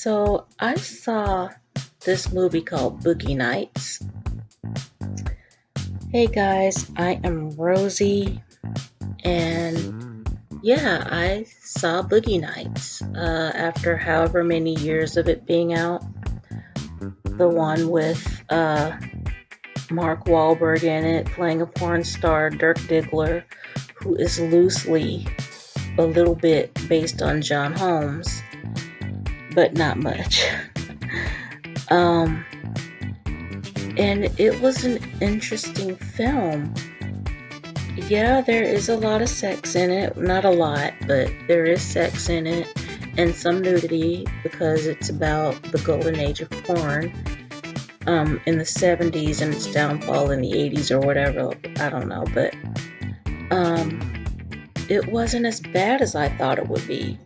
So I saw this movie called Boogie Nights. Hey guys, I am Rosie, and yeah, I saw Boogie Nights after however many years of it being out. The one with Mark Wahlberg in it, playing a porn star, Dirk Diggler, who is loosely a little bit based on John Holmes, but not much. um, and it was an interesting film. Yeah, there is a lot of sex in it. Not a lot, but there is sex in it and some nudity because it's about the golden age of porn in the 70s and its downfall in the 80s or whatever. I don't know, but it wasn't as bad as I thought it would be.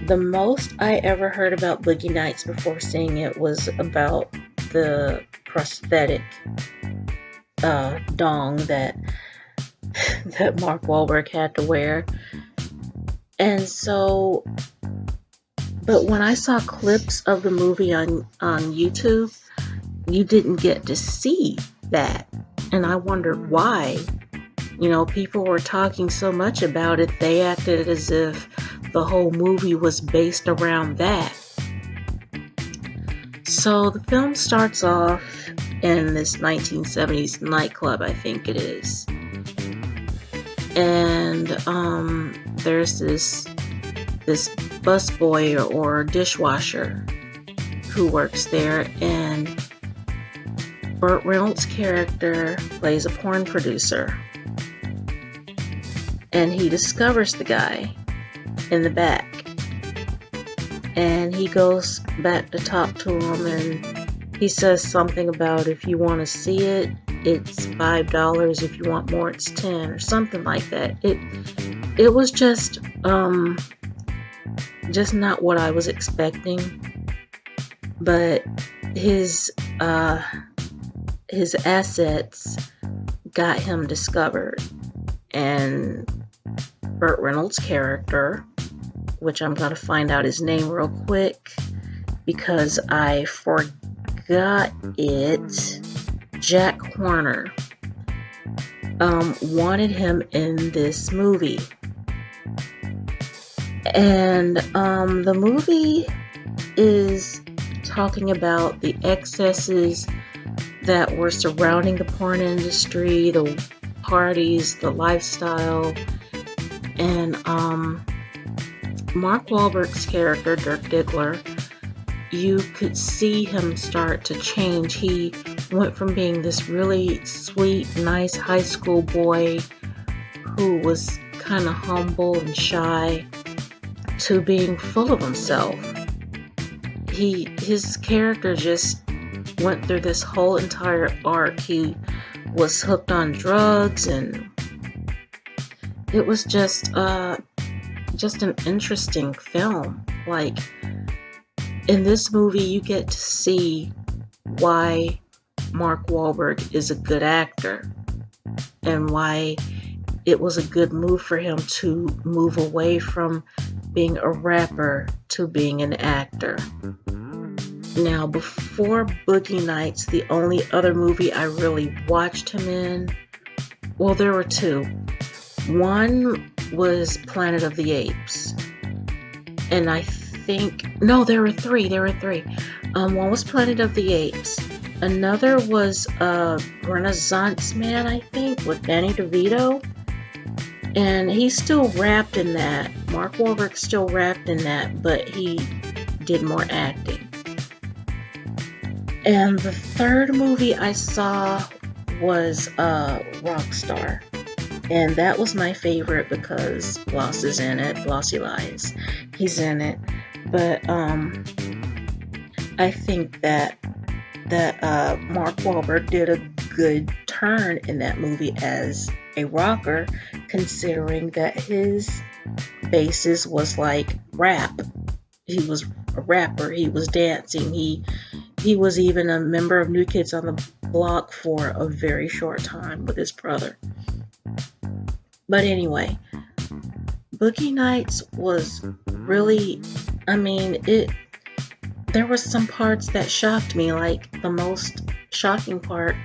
The most I ever heard about Boogie Nights before seeing it was about the prosthetic dong that Mark Wahlberg had to wear. And so, but when I saw clips of the movie on YouTube, you didn't get to see that. And I wondered why. You know, people were talking so much about it, they acted as if the whole movie was based around that. So the film starts off in this 1970s nightclub, I think it is. And there's this busboy or dishwasher who works there, and Burt Reynolds' character plays a porn producer. And he discovers the guy in the back. And he goes back to talk to him, and he says something about if you want to see it, it's $5. If you want more, it's $10 or something like that. It was just not what I was expecting. But his assets got him discovered, and Burt Reynolds' character, which I'm going to find out his name real quick because I forgot it, Jack Horner, wanted him in this movie. And the movie is talking about the excesses that were surrounding the porn industry, the parties, the lifestyle. And Mark Wahlberg's character, Dirk Diggler, you could see him start to change. He went from being this really sweet, nice high school boy who was kind of humble and shy to being full of himself. His character just went through this whole entire arc. He was hooked on drugs, and it was just an interesting film. Like, in this movie, you get to see why Mark Wahlberg is a good actor and why it was a good move for him to move away from being a rapper to being an actor. Now, before Boogie Nights, the only other movie I really watched him in, well, there were two. One was Planet of the Apes. And no, there were three. One was Planet of the Apes. Another was Renaissance Man, I think, with Danny DeVito. And he still rapped in that. Mark Wahlberg still rapped in that, but he did more acting. And the third movie I saw was Rockstar. And that was my favorite because Bloss is in it. Blossy Lies. He's in it. But I think that Mark Wahlberg did a good turn in that movie as a rocker, considering that his basis was like rap. He was a rapper. He was dancing. He was even a member of New Kids on the Block for a very short time with his brother. But anyway, Boogie Nights was really, I mean, there were some parts that shocked me. Like the most shocking part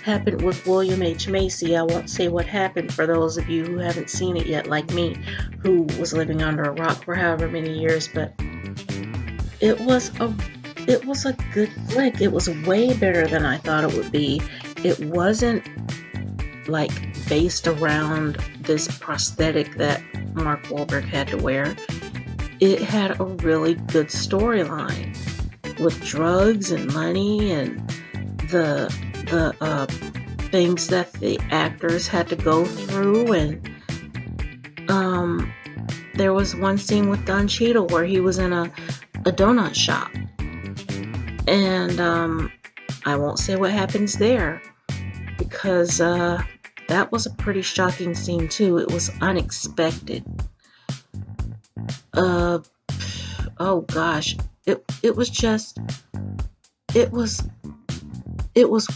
happened with William H. Macy. I won't say what happened for those of you who haven't seen it yet, like me, who was living under a rock for however many years. But it was a good flick. It was way better than I thought it would be. It wasn't like based around this prosthetic that Mark Wahlberg had to wear. It had a really good storyline with drugs and money and the things that the actors had to go through. And there was one scene with Don Cheadle where he was in a donut shop, and I won't say what happens there because that was a pretty shocking scene too. It was unexpected. Oh gosh, it was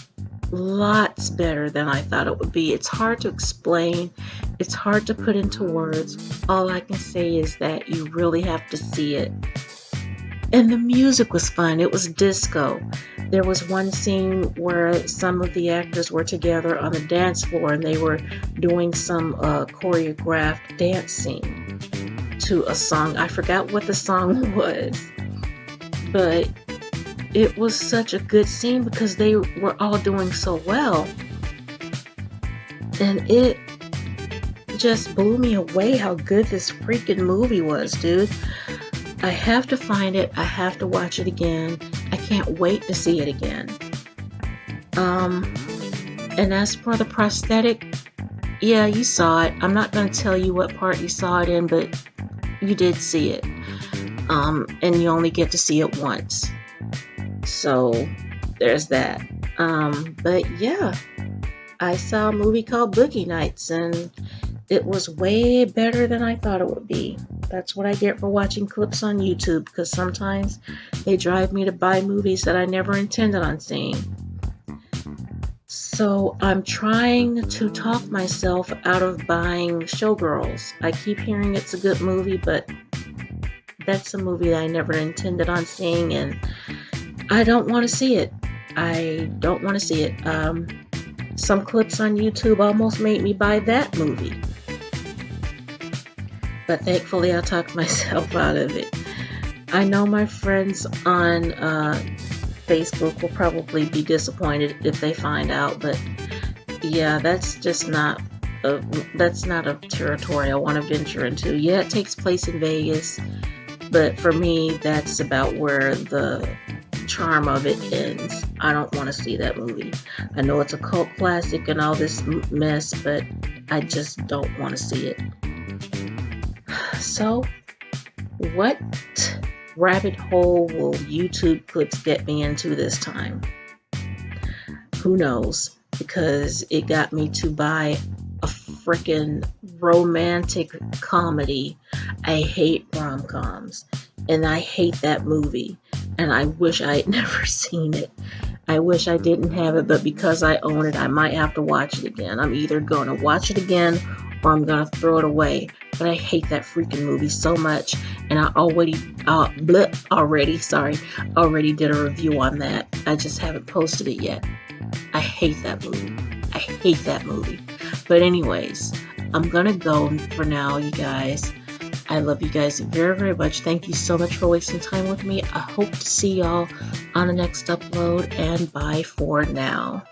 lots better than I thought it would be. It's hard to explain. It's hard to put into words. All I can say is that you really have to see it. And the music was fun. It was disco. There was one scene where some of the actors were together on the dance floor and they were doing some choreographed dancing to a song. I forgot what the song was, but it was such a good scene because they were all doing so well. And it just blew me away how good this freaking movie was, dude. I have to find it. I have to watch it again. I can't wait to see it again. And as for the prosthetic, yeah, you saw it. I'm not going to tell you what part you saw it in, but you did see it. And you only get to see it once. So there's that. But yeah, I saw a movie called Boogie Nights, and it was way better than I thought it would be. That's what I get for watching clips on YouTube, because sometimes they drive me to buy movies that I never intended on seeing. So I'm trying to talk myself out of buying Showgirls. I keep hearing it's a good movie, but that's a movie that I never intended on seeing, and I don't want to see it. I don't want to see it. Some clips on YouTube almost made me buy that movie. But thankfully I talked myself out of it. I know my friends on Facebook will probably be disappointed if they find out, but yeah, that's just not a territory I want to venture into. Yeah, it takes place in Vegas, but for me, that's about where the charm of it ends. I don't want to see that movie. I know it's a cult classic and all this mess, but I just don't want to see it. So, what rabbit hole will YouTube clips get me into this time? Who knows? Because it got me to buy a freaking romantic comedy. I hate rom-coms, and I hate that movie, and I wish I had never seen it. I wish I didn't have it, but because I own it, I might have to watch it again. I'm either going to watch it again or I'm going to throw it away. But I hate that freaking movie so much, and I already did a review on that. I just haven't posted it yet. I hate that movie. I hate that movie. But anyways, I'm going to go for now, you guys. I love you guys very, very much. Thank you so much for wasting time with me. I hope to see y'all on the next upload, and bye for now.